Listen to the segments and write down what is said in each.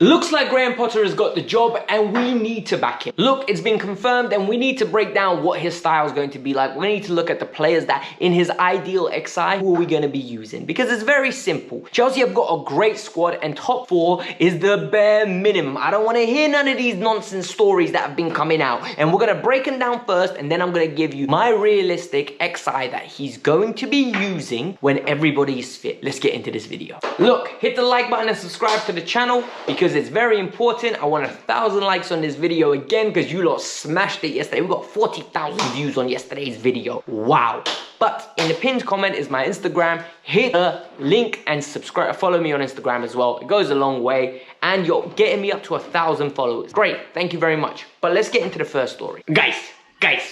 Looks like Graham Potter has got the job and we need to back him. Look, it's been confirmed and we need to break down what his style is going to be like. We need to look at the players that in his ideal XI, who are we going to be using? Because it's very simple. Chelsea have got a great squad and top 4 is the bare minimum. I don't want to hear none of these nonsense stories that have been coming out. And we're going to break them down first and then I'm going to give you my realistic XI that he's going to be using when everybody is fit. Let's get into this video. Look, hit the like button and subscribe to the channel because it's very important. I want 1,000 likes on this video again because you lot smashed it yesterday. We got 40,000 views on yesterday's video. Wow. But in the pinned comment is my Instagram. Hit the link and subscribe. Follow me on Instagram as well. It goes a long way and you're getting me up to 1,000 followers. Great. Thank you very much. But let's get into the first story. Guys,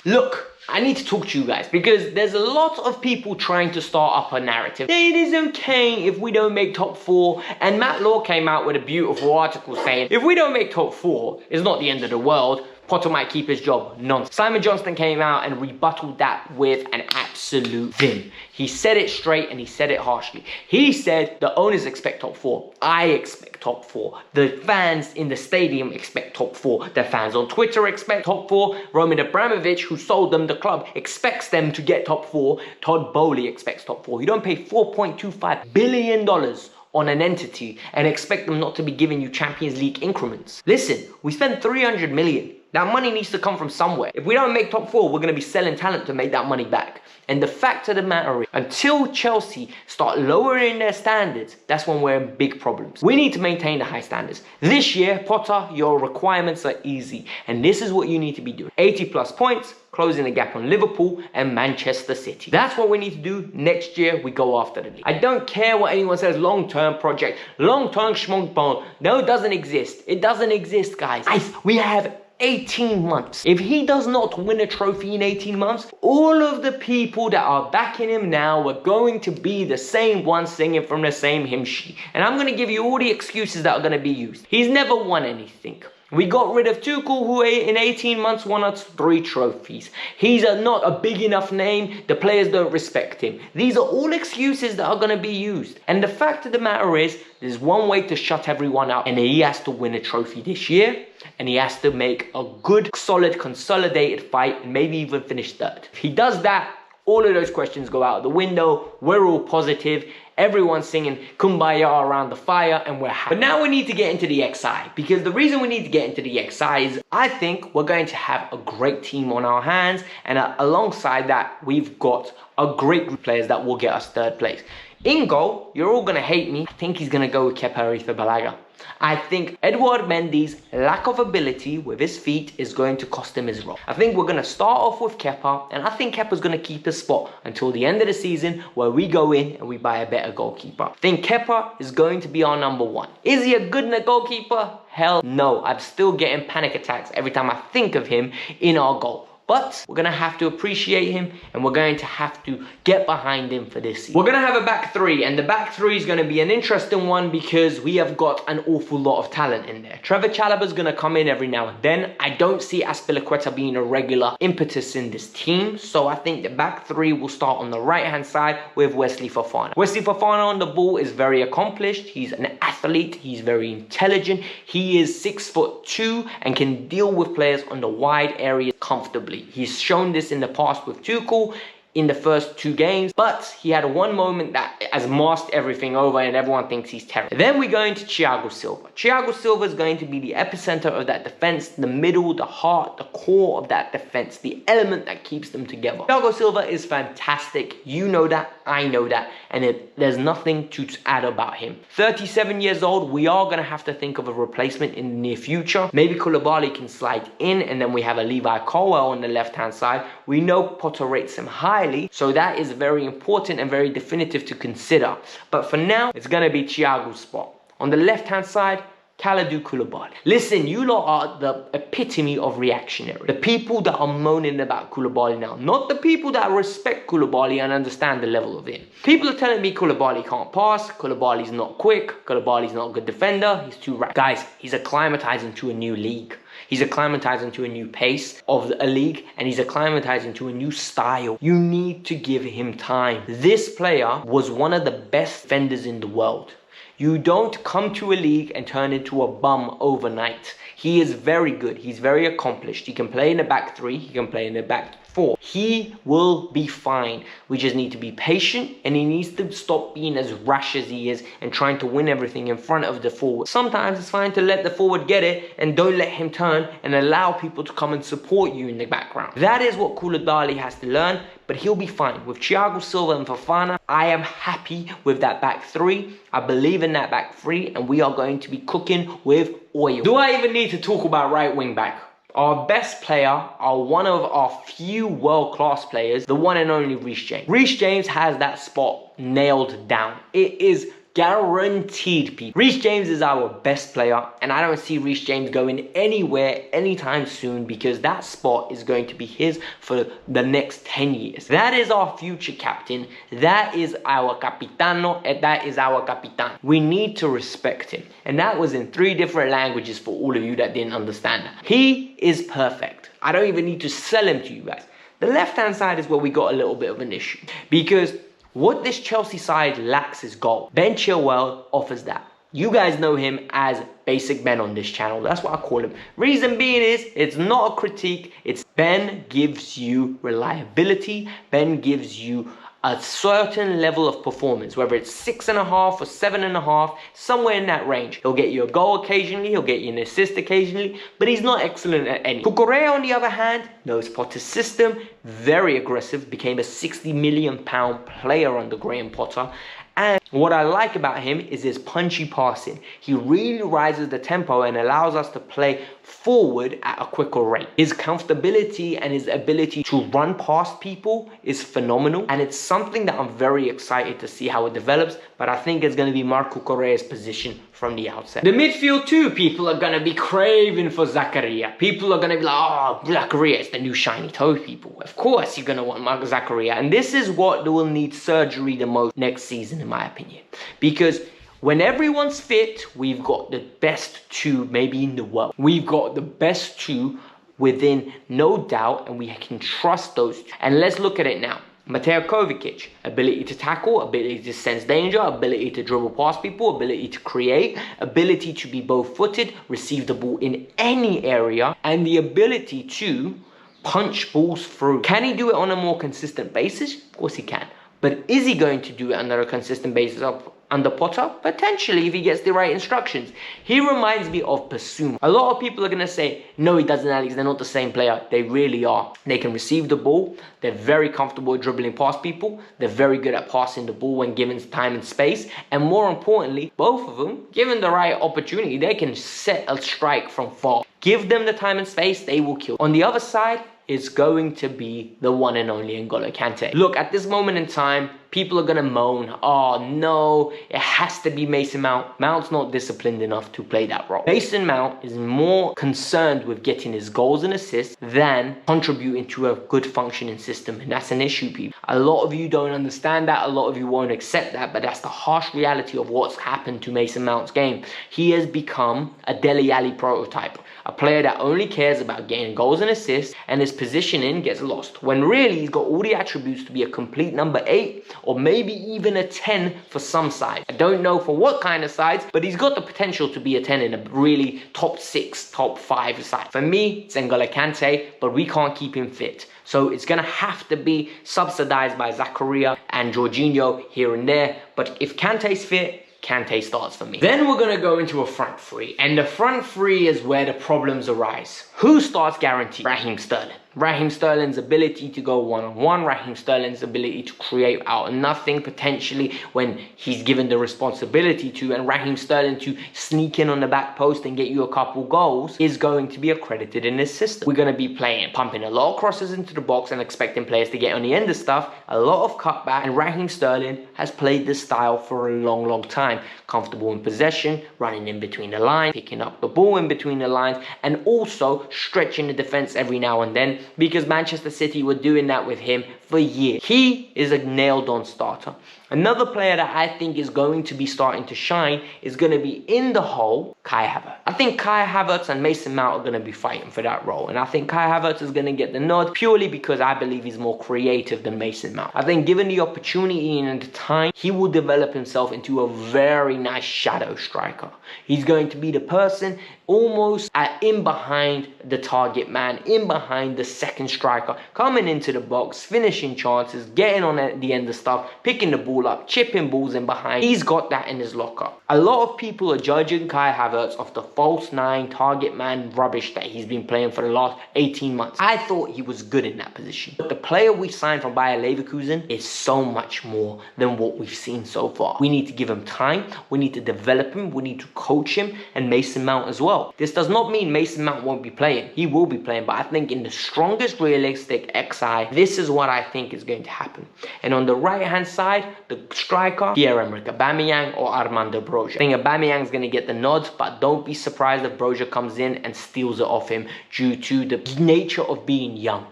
look. I need to talk to you guys because there's a lot of people trying to start up a narrative. It is okay if we don't make top 4. And Matt Law came out with a beautiful article saying, if we don't make top 4, it's not the end of the world. Potter might keep his job. Nonsense. Simon Johnston came out and rebutted that with an absolute vim. He said it straight and he said it harshly. He said the owners expect top 4. I expect top 4. The fans in the stadium expect top 4. The fans on Twitter expect top 4. Roman Abramovich, who sold them the club, expects them to get top 4. Todd Bowley expects top 4. You don't pay $4.25 billion on an entity and expect them not to be giving you Champions League increments. Listen, we spent 300 million. That money needs to come from somewhere. If we don't make top 4, we're going to be selling talent to make that money back. And the fact of the matter is, until Chelsea start lowering their standards, that's when we're in big problems. We need to maintain the high standards. This year, Potter, your requirements are easy. And this is what you need to be doing. 80+ points, closing the gap on Liverpool and Manchester City. That's what we need to do. Next year, we go after the league. I don't care what anyone says, long-term project, long-term schmunk. No, it doesn't exist. It doesn't exist, guys. We have 18 months. If he does not win a trophy in 18 months, all of the people that are backing him now are going to be the same ones singing from the same hymn sheet. And I'm going to give you all the excuses that are going to be used. He's never won anything. We got rid of Tuchel, who in 18 months won us 3 trophies. He's not a big enough name. The players don't respect him. These are all excuses that are going to be used. And the fact of the matter is, there's one way to shut everyone up. And he has to win a trophy this year. And he has to make a good, solid, consolidated fight. And maybe even finish 3rd. If he does that, all of those questions go out the window. We're all positive. Everyone's singing Kumbaya around the fire and we're happy. But now we need to get into the XI, because the reason we need to get into the XI is I think we're going to have a great team on our hands, and alongside that we've got a great group of players that will get us 3rd place. In goal, you're all going to hate me. I think he's going to go with Kepa Arrizabalaga. I think Edouard Mendy's lack of ability with his feet is going to cost him his role. I think we're going to start off with Kepa, and I think Kepa's going to keep his spot until the end of the season where we go in and we buy a better goalkeeper. I think Kepa is going to be our number 1. Is he a good goalkeeper? Hell no. I'm still getting panic attacks every time I think of him in our goal. But we're going to have to appreciate him and we're going to have to get behind him for this season. We're going to have a back 3, and the back 3 is going to be an interesting one because we have got an awful lot of talent in there. Trevor Chalobah's going to come in every now and then. I don't see Azpilicueta being a regular impetus in this team. So I think the back 3 will start on the right-hand side with Wesley Fofana. Wesley Fofana on the ball is very accomplished. He's an athlete. He's very intelligent. He is 6'2" and can deal with players on the wide area comfortably. He's shown this in the past with Tuchel in the first 2 games, but he had one moment that has masked everything over and everyone thinks he's terrible. Then we go into Thiago Silva. Thiago Silva is going to be the epicenter of that defense, the middle, the heart, the core of that defense, the element that keeps them together. Thiago Silva is fantastic. You know that, I know that, and there's nothing to add about him. 37 years old, we are going to have to think of a replacement in the near future. Maybe Koulibaly can slide in, and then we have a Levi Colwill on the left-hand side. We know Potter rates him highly, so that is very important and very definitive to consider. But for now, it's going to be Thiago's spot. On the left-hand side, Kalidou Koulibaly. Listen, you lot are the epitome of reactionary. The people that are moaning about Koulibaly now, not the people that respect Koulibaly and understand the level of him. People are telling me Koulibaly can't pass, Koulibaly's not quick, Koulibaly's not a good defender, he's too rapid. Guys, he's acclimatizing to a new league. He's acclimatizing to a new pace of a league, and he's acclimatizing to a new style. You need to give him time. This player was one of the best defenders in the world. You don't come to a league and turn into a bum overnight. He is very good. He's very accomplished. He can play in the back three. He can play in the back four. He will be fine. We just need to be patient, and he needs to stop being as rash as he is and trying to win everything in front of the forward. Sometimes it's fine to let the forward get it and don't let him turn and allow people to come and support you in the background. That is what Kula has to learn, but he'll be fine. With Thiago Silva and Fofana, I am happy with that back three. I believe in that back three, and we are going to be cooking with oil. Do I even need to talk about right wing back? Our best player, one of our few world-class players, the one and only Reece James. Reece James has that spot nailed down. It is guaranteed, people. Reece James is our best player, and I don't see Reece James going anywhere anytime soon, because that spot is going to be his for the next 10 years. That is our future captain. That is our capitano, and that is our capitan. We need to respect him. And that was in 3 different languages for all of you that didn't understand that. He is perfect. I don't even need to sell him to you guys. The left-hand side is where we got a little bit of an issue, because what this Chelsea side lacks is goal. Ben Chilwell offers that. You guys know him as Basic Ben on this channel. That's what I call him. Reason being is, it's not a critique. It's Ben gives you reliability. Ben gives you a certain level of performance, whether it's 6.5 or 7.5, somewhere in that range. He'll get you a goal occasionally, he'll get you an assist occasionally, but he's not excellent at any. Cucurella, on the other hand, knows Potter's system, very aggressive, became a £60 million player under Graham Potter. And what I like about him is his punchy passing. He really rises the tempo and allows us to play forward at a quicker rate. His comfortability and his ability to run past people is phenomenal, and it's something that I'm very excited to see how it develops, but I think it's going to be Marco Correa's position from the outset. The midfield too, people are going to be craving for Zakaria. People are going to be like, oh, Zakaria is the new shiny toy, people. Of course you're going to want Marco Zakaria, and this is what will need surgery the most next season, in my opinion, because when everyone's fit, we've got the best 2 maybe in the world. We've got the best 2 within no doubt, and we can trust those 2. And let's look at it now. Mateo Kovacic, ability to tackle, ability to sense danger, ability to dribble past people, ability to create, ability to be both-footed, receive the ball in any area, and the ability to punch balls through. Can he do it on a more consistent basis? Of course he can. But is he going to do it under a consistent basis under Potter? Potentially, if he gets the right instructions. He reminds me of Basuma. A lot of people are going to say, no, he doesn't, Alex. They're not the same player. They really are. They can receive the ball. They're very comfortable at dribbling past people. They're very good at passing the ball when given time and space. And more importantly, both of them, given the right opportunity, they can set a strike from far. Give them the time and space, they will kill. On the other side, it's going to be the one and only N'Golo Kante. Look, at this moment in time, people are going to moan, oh no, it has to be Mason Mount. Mount's not disciplined enough to play that role. Mason Mount is more concerned with getting his goals and assists than contributing to a good functioning system. And that's an issue, people. A lot of you don't understand that. A lot of you won't accept that. But that's the harsh reality of what's happened to Mason Mount's game. He has become a Dele Alli prototype. A player that only cares about getting goals and assists, and his positioning gets lost. When really, he's got all the attributes to be a complete number 8, or maybe even a 10 for some sides. I don't know for what kind of sides, but he's got the potential to be a 10 in a really top 6, top 5 side. For me, it's N'Golo Kante, but we can't keep him fit. So it's going to have to be subsidized by Zakaria and Jorginho here and there. But if Kante's fit, Kante starts for me. Then we're going to go into a front 3. And the front 3 is where the problems arise. Who starts guaranteed? Raheem Sterling. Raheem Sterling's ability to go one-on-one, Raheem Sterling's ability to create out of nothing potentially when he's given the responsibility to, and Raheem Sterling to sneak in on the back post and get you a couple goals is going to be accredited in this system. We're going to be pumping a lot of crosses into the box and expecting players to get on the end of stuff, a lot of cutback, and Raheem Sterling has played this style for a long, long time. Comfortable in possession, running in between the lines, picking up the ball in between the lines, and also stretching the defense every now and then, because Manchester City were doing that with him for years. He is a nailed-on starter. Another player that I think is going to be starting to shine is going to be in the hole, Kai Havertz. I think Kai Havertz and Mason Mount are going to be fighting for that role. And I think Kai Havertz is going to get the nod purely because I believe he's more creative than Mason Mount. I think given the opportunity and the time, he will develop himself into a very nice shadow striker. He's going to be the person almost in behind the target man, in behind the second striker, coming into the box, finishing chances, getting on at the end of stuff, picking the ball up, chipping balls in behind. He's got that in his locker. A lot of people are judging Kai Havertz off the false nine, target man rubbish that he's been playing for the last 18 months. I thought he was good in that position. But the player we signed from Bayer Leverkusen is so much more than what we've seen so far. We need to give him time. We need to develop him. We need to coach him, and Mason Mount as well. This does not mean Mason Mount won't be playing. He will be playing, but I think in the strongest realistic XI, this is what I think is going to happen. And on the right-hand side, the striker, Pierre-Emerick Aubameyang or Armando Broja. I think Aubameyang's going to get the nod, but don't be surprised if Broja comes in and steals it off him due to the nature of being young.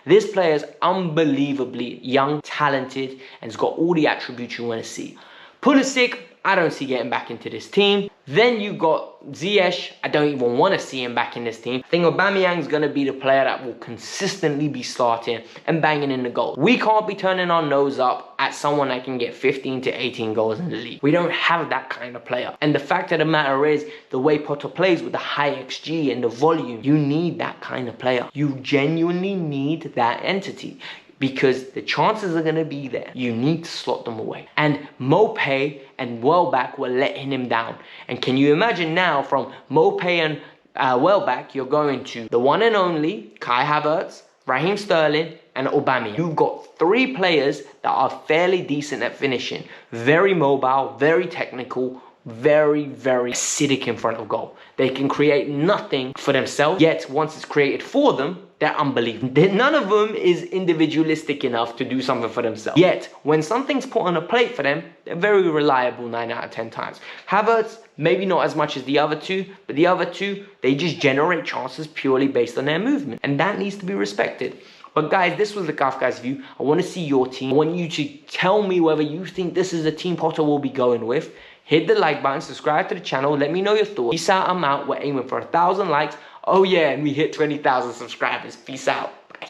This player is unbelievably young, talented, and has got all the attributes you want to see. Pulisic, I don't see getting back into this team. Then you got Ziyech. I don't even want to see him back in this team. I think Aubameyang's going to be the player that will consistently be starting and banging in the goal. We can't be turning our nose up at someone that can get 15 to 18 goals in the league. We don't have that kind of player. And the fact of the matter is, the way Potter plays with the high XG and the volume, you need that kind of player. You genuinely need that entity, because the chances are going to be there. You need to slot them away. And Mopé and Welbeck were letting him down. And can you imagine now, from Mopé and Welbeck, you're going to the one and only Kai Havertz, Raheem Sterling, and Aubameyang. You've got three players that are fairly decent at finishing. Very mobile, very technical, very, very acidic in front of goal. They can create nothing for themselves, yet once it's created for them, they're unbelievable. None of them is individualistic enough to do something for themselves. Yet, when something's put on a plate for them, they're very reliable 9 out of 10 times. Havertz, maybe not as much as the other two, but the other two, they just generate chances purely based on their movement. And that needs to be respected. But guys, this was the Kavkas View. I want to see your team. I want you to tell me whether you think this is the team Potter will be going with. Hit the like button, subscribe to the channel, let me know your thoughts. Peace out, I'm out. We're aiming for 1,000 likes. Oh yeah, and we hit 20,000 subscribers. Peace out.